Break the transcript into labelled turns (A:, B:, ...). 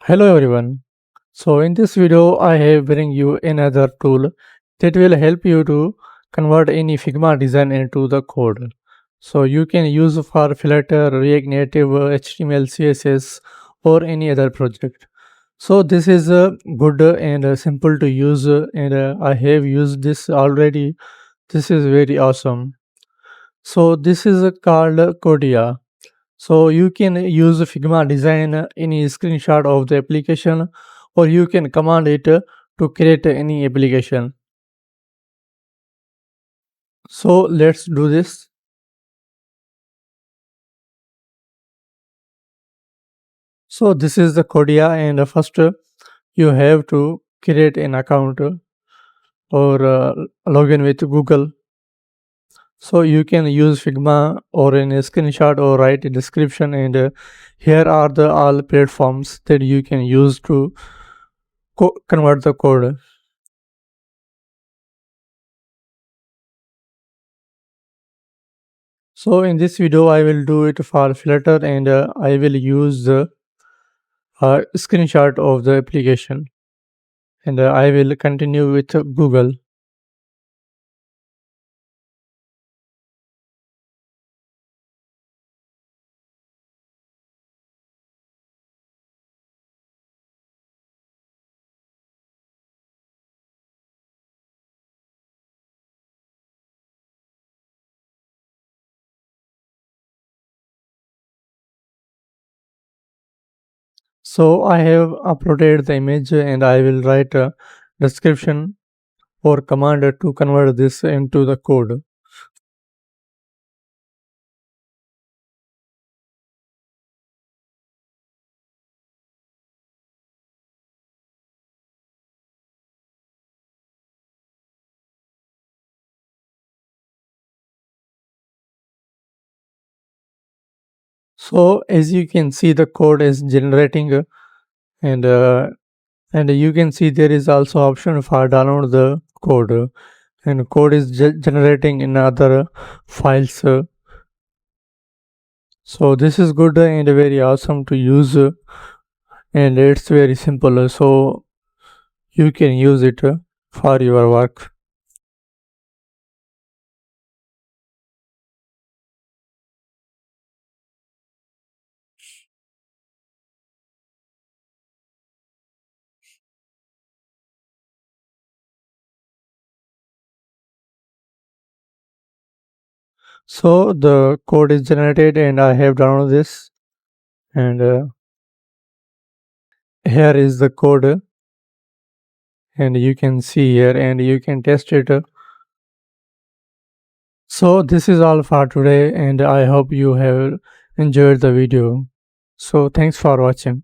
A: Hello everyone. So in this video I have bring you another tool that will help you to convert any Figma design into the code. So you can use for Flutter, React Native, HTML, CSS or any other project. So this is good and simple to use and I have used this already. This is very awesome. So this is called Kodia. So you can use Figma design any screenshot of the application or you can command it to create any application. So let's do this. So this is the Kodia and first you have to create an account or log in with Google. So you can use Figma or in a screenshot or write a description and here are the all platforms that you can use to convert the code. So in this video, I will do it for Flutter and I will use the screenshot of the application and I will continue with Google. So I have uploaded the image and I will write a description or command to convert this into the code. So as you can see, the code is generating and and you can see there is also option for download the code and code is generating in other files. So this is good and very awesome to use and it's very simple so you can use it for your work. So the code is generated and I have downloaded this and here is the code and you can see here and you can test it. So this is all for today and I hope you have enjoyed the video. So thanks for watching.